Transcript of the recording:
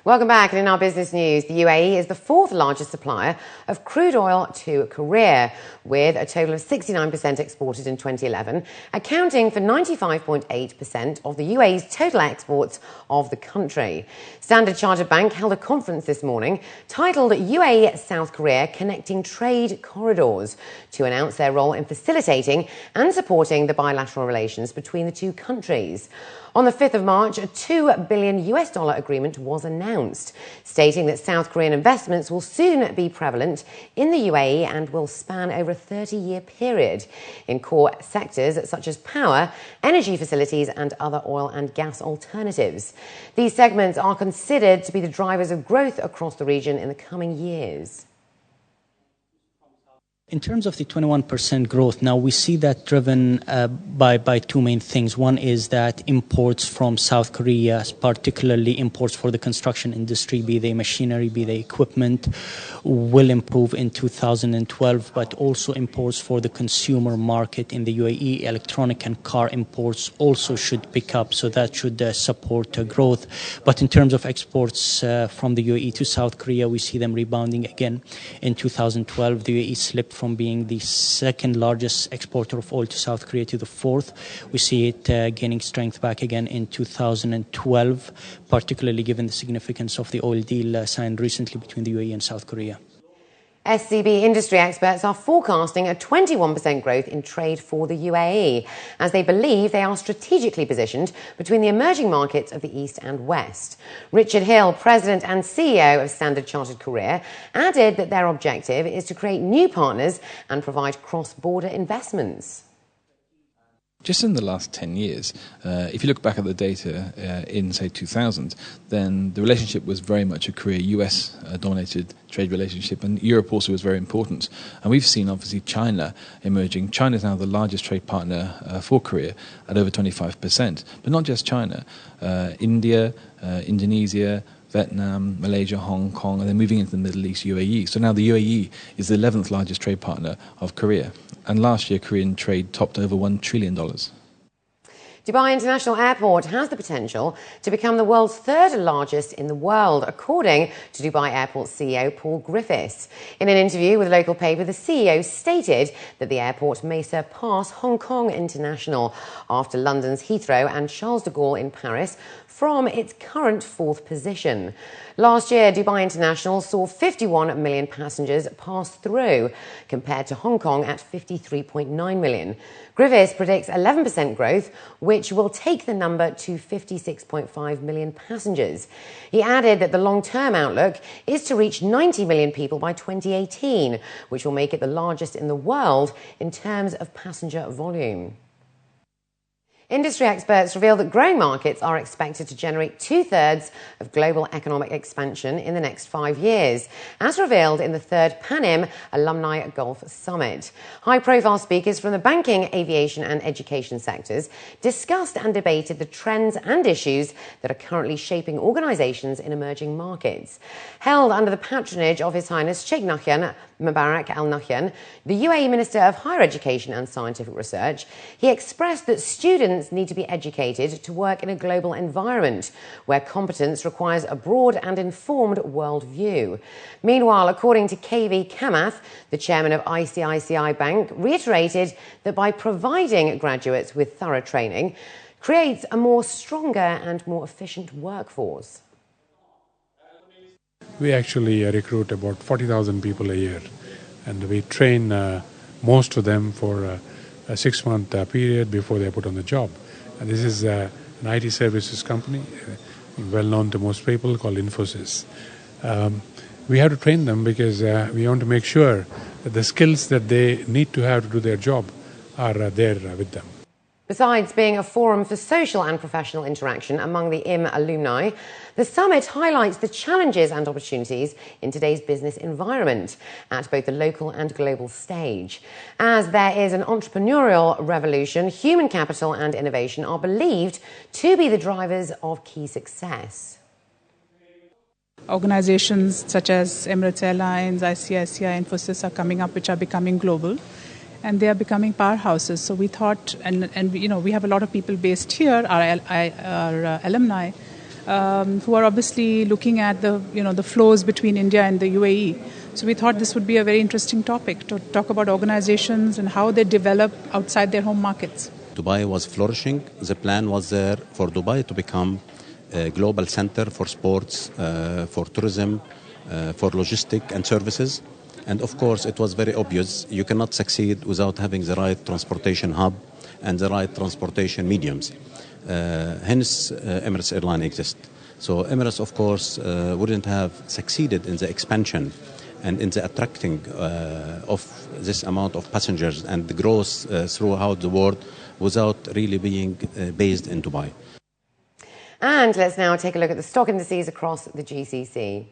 Welcome back. And in our business news, the UAE is the fourth largest supplier of crude oil to Korea, with a total of 69% exported in 2011, accounting for 95.8% of the UAE's total exports of the country. Standard Chartered Bank held a conference this morning titled UAE-South Korea Connecting Trade Corridors to announce their role in facilitating and supporting the bilateral relations between the two countries. On the 5th of March, a $2 billion agreement was announced, stating that South Korean investments will soon be prevalent in the UAE and will span over a 30-year period in core sectors such as power, energy facilities and other oil and gas alternatives. These segments are considered to be the drivers of growth across the region in the coming years. In terms of the 21% growth, now we see that driven by two main things. One is that imports from South Korea, particularly imports for the construction industry, be they machinery, be they equipment, will improve in 2012, but also imports for the consumer market in the UAE, electronic and car imports also should pick up, so that should support growth. But in terms of exports from the UAE to South Korea, we see them rebounding again. In 2012, the UAE slipped from being the second largest exporter of oil to South Korea to the fourth. We see it gaining strength back again in 2012, particularly given the significance of the oil deal signed recently between the UAE and South Korea. SCB industry experts are forecasting a 21% growth in trade for the UAE, as they believe they are strategically positioned between the emerging markets of the East and West. Richard Hill, President and CEO of Standard Chartered Korea, added that their objective is to create new partners and provide cross-border investments. Just in the last 10 years, if you look back at the data in, say, 2000, then the relationship was very much a Korea-US dominated trade relationship, and Europe also was very important. And we've seen, obviously, China emerging. China is now the largest trade partner for Korea at over 25%. But not just China. India, Indonesia, Vietnam, Malaysia, Hong Kong, and then moving into the Middle East, UAE. So now the UAE is the 11th largest trade partner of Korea. And last year, Korean trade topped over $1 trillion. Dubai International Airport has the potential to become the world's third largest in the world, according to Dubai Airport CEO Paul Griffiths. In an interview with a local paper, the CEO stated that the airport may surpass Hong Kong International after London's Heathrow and Charles de Gaulle in Paris from its current fourth position. Last year, Dubai International saw 51 million passengers pass through, compared to Hong Kong at 53.9 million. Griffiths predicts 11% growth, which will take the number to 56.5 million passengers. He added that the long-term outlook is to reach 90 million people by 2018, which will make it the largest in the world in terms of passenger volume. Industry experts reveal that growing markets are expected to generate 2/3 of global economic expansion in the next 5 years, as revealed in the third Panim Alumni Gulf Summit. High-profile speakers from the banking, aviation and education sectors discussed and debated the trends and issues that are currently shaping organisations in emerging markets. Held under the patronage of His Highness Sheikh Nahyan Mubarak Al Nahyan, the UAE Minister of Higher Education and Scientific Research, he expressed that students need to be educated to work in a global environment where competence requires a broad and informed worldview. Meanwhile, according to KV Kamath, the chairman of ICICI Bank, reiterated that by providing graduates with thorough training, creates a more stronger and more efficient workforce. We actually recruit about 40,000 people a year, and we train most of them for a 6-month period before they are put on the job. And this is an IT services company, well known to most people, called Infosys. We have to train them because we want to make sure that the skills that they need to have to do their job are there with them. Besides being a forum for social and professional interaction among the IM alumni, the summit highlights the challenges and opportunities in today's business environment at both the local and global stage. As there is an entrepreneurial revolution, human capital and innovation are believed to be the drivers of key success. Organizations such as Emirates Airlines, ICICI, Infosys are coming up, which are becoming global. And they are becoming powerhouses. So we thought, and we have a lot of people based here, our alumni, who are obviously looking at the flows between India and the UAE. So we thought this would be a very interesting topic to talk about organizations and how they develop outside their home markets. Dubai was flourishing. The plan was there for Dubai to become a global center for sports, for tourism, for logistics and services. And of course, it was very obvious you cannot succeed without having the right transportation hub and the right transportation mediums. Hence, Emirates Airline exists. So Emirates, of course, wouldn't have succeeded in the expansion and in the attracting of this amount of passengers and the growth throughout the world without really being based in Dubai. And let's now take a look at the stock indices across the GCC.